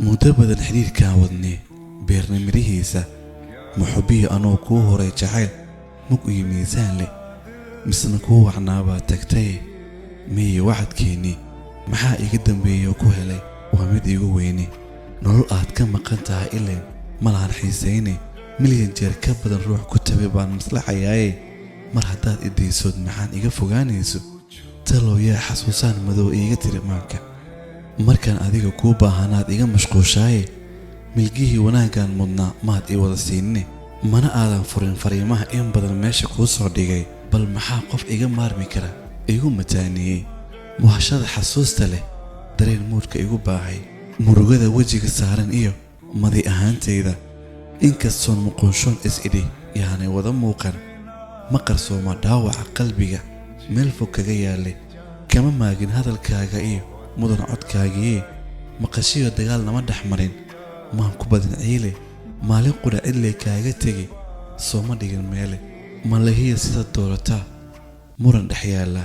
مدبد الحديد كاودني بيرن مريهيسا محبي أنو كو هوري جعيل مقوي ميزان لي مسنا كو عنابا تكتاي مي وعد كيني maxaa iga dambeeyay ku helay waa mid igu weyni nolol aad ka maqan tahay ilaa malahan xiiseynay milyan jeer ka badan ruux ku tabay baan maslaxayay mar hadaad ideysood maxaan iga fogaanayso talo yaa xasuusan madow iga tirimaanka markaan adiga ku baahanaad iga mashquushay milgihii wanaagan mudna maad i wada siinay mana aadan furin fariimaha in badan meesha ku soo dhigay bal maxaa qof iga maarmi kara igu mataaniyay muhashada xasuusta leh dareen moodka igu baahay murugada wajiga saaran iyo madi ahaantayda inkastoon muqoonshoon is-idhi yaanay wada muuqan ma qarsooma dhaawaca qalbiga meel fog kaga yaalay kama maagin hadalkaaga iyo mudan codkaagii maqashiyo dagaal nama dhexmarin maan ku badin ciile maalin qura cidley kaaga tegi sooma dhigin meele malahiya sida doorata muran dhex yaala